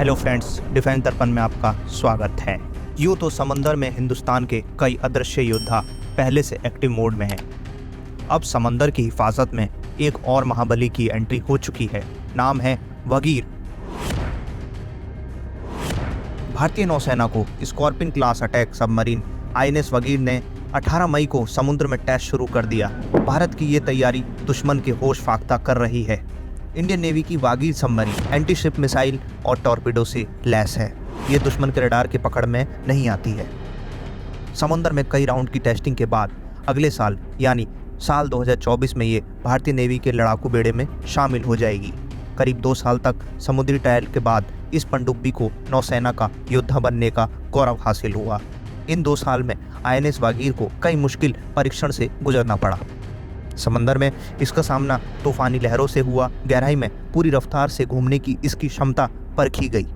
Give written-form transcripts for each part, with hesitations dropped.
Hello friends, defence दर्पण में आपका स्वागत है। यूँ तो समंदर में हिंदुस्तान के कई अदृश्य योद्धा पहले से एक्टिव मोड में हैं। अब समंदर की हिफाजत में एक और महाबली की एंट्री हो चुकी है। नाम है वगीर। भारतीय नौसेना को scorpion class attack submarine INS Vagir ने 18 मई को समुद्र में टेस्ट शुरू कर दिया। भारत की ये तैयारी दुश्मन के होश फाख्ता कर रही है। इंडियन नेवी की Vagir submarine anti ship missile और टॉर्पीडो से लैस है। ये दुश्मन के रडार की पकड़ में नहीं आती है। समुद्र में कई राउंड की टेस्टिंग के बाद अगले साल यानी साल 2024 में ये भारतीय नेवी के लड़ाकू बेड़े में शामिल हो जाएगी। करीब 2 साल तक समुद्री ट्रायल के बाद इस पनडुब्बी को नौसेना का योद्धा बनने का गौरव हासिल हुआ। इन 2 साल में आईएनएस वागीर को कई मुश्किल परीक्षण से गुजरना पड़ा। समंदर में इसका सामना तूफानी लहरों से हुआ। गहराई में पूरी रफ्तार से घूमने की इसकी क्षमता परखी गई।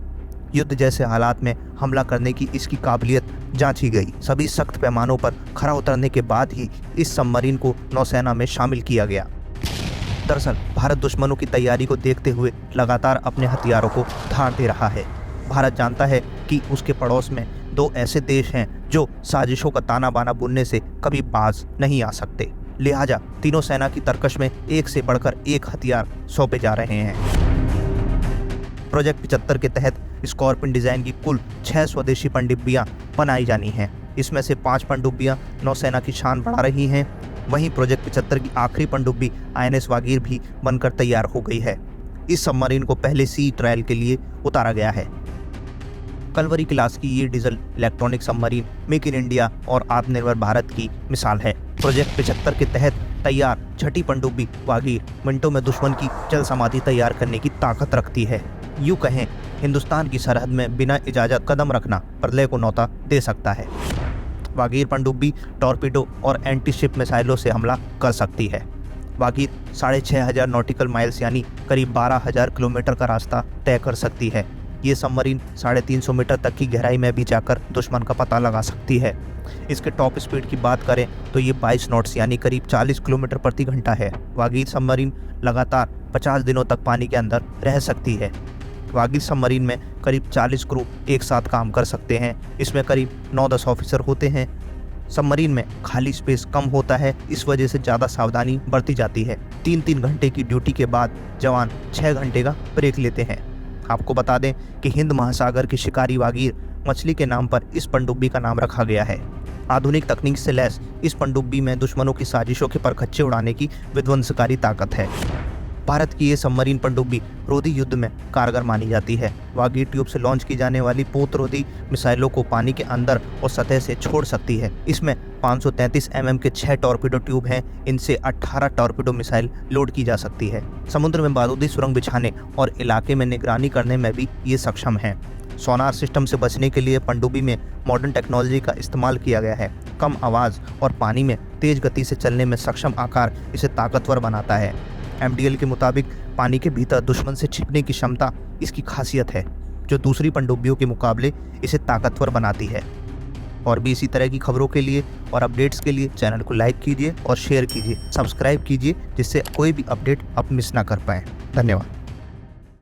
युद्ध जैसे हालात में हमला करने की इसकी काबिलियत जांची गई। सभी सख्त पैमानों पर खरा उतरने के बाद ही इस सबमरीन को नौसेना में शामिल किया गया। दरअसल भारत दुश्मनों की तैयारी को देखते हुए लगातार अपने हथियारों को धार दे रहा है। भारत जानता है कि उसके पड़ोस में 2 ऐसे देश हैं जो साजिशों का ताना बाना बुनने से कभी बाज नहीं आ सकते। लिहाजा तीनों सेना की तरकश में एक से बढ़कर एक हथियार सौंपे जा रहे हैं। प्रोजेक्ट 75 के तहत स्कॉर्पियन डिजाइन की कुल 6 स्वदेशी पनडुब्बियां बनाई जानी हैं। इसमें से 5 पनडुब्बियां नौसेना की शान बढ़ा रही हैं। वहीं प्रोजेक्ट 75 की आखिरी पनडुब्बी आईएनएस वागीर भी बनकर तैयार हो गई है। इस सबमरीन को पहले सी ट्रायल के लिए उतारा गया है। कलवरी क्लास की ये diesel electronic submarine make in India और आत्मनिर्भर भारत की मिसाल है। प्रोजेक्ट 75 के तहत तैयार छठी पनडुब्बी वागीर मिनटों में दुश्मन की जल समाधि तैयार करने की ताकत रखती है। यूँ कहें, हिंदुस्तान की सरहद में बिना इजाज़त कदम रखना प्रलय को न्योता दे सकता है। वागीर पनडुब्बी टॉर्पीडो और एंटी शिप मिसाइलों से हमला कर सकती है। वागीर 6500 नॉटिकल माइल्स यानी करीब 12,000 किलोमीटर का रास्ता तय कर सकती है। ये सबमरीन 350 मीटर तक की गहराई में भी जाकर दुश्मन का पता लगा सकती है। इसके टॉप स्पीड की बात करें तो ये 22 नॉट्स यानी करीब 40 किलोमीटर प्रति घंटा है। वागीर सबमरीन लगातार 50 दिनों तक पानी के अंदर रह सकती है। वागीर सबमरीन में करीब 40 क्रू एक साथ काम कर सकते हैं। इसमें करीब 9-10 ऑफिसर होते हैं। सबमरीन में खाली स्पेस कम होता है, इस वजह से ज़्यादा सावधानी बरती जाती है। 3-3 घंटे की ड्यूटी के बाद जवान 6 घंटे का ब्रेक लेते हैं। आपको बता दें कि हिंद महासागर की शिकारी वागीर मछली के नाम पर इस पनडुब्बी का नाम रखा गया है। आधुनिक तकनीक से लैस इस पनडुब्बी में दुश्मनों की साजिशों के परखच्चे उड़ाने की विध्वंसकारी ताकत है। भारत की ये सबमरीन पनडुब्बी रोधी युद्ध में कारगर मानी जाती है। वागीर ट्यूब से लॉन्च की जाने वाली पोतरोधी मिसाइलों को पानी के अंदर और सतह से छोड़ सकती है। इसमें 533 mm के 6 टॉर्पीडो ट्यूब हैं। इनसे 18 टॉर्पीडो मिसाइल लोड की जा सकती है। समुद्र में बारूदी सुरंग बिछाने और इलाके में निगरानी करने में भी ये सक्षम है। सोनार सिस्टम से बचने के लिए पनडुब्बी में मॉडर्न टेक्नोलॉजी का इस्तेमाल किया गया है। कम आवाज़ और पानी में तेज गति से चलने में सक्षम आकार इसे ताकतवर बनाता है। MDL के मुताबिक पानी के भीतर दुश्मन से छिपने की क्षमता इसकी खासियत है, जो दूसरी पनडुब्बियों के मुकाबले इसे ताकतवर बनाती है। और भी इसी तरह की खबरों के लिए और अपडेट्स के लिए चैनल को लाइक कीजिए और शेयर कीजिए, सब्सक्राइब कीजिए, जिससे कोई भी अपडेट आप मिस ना कर पाएँ। धन्यवाद।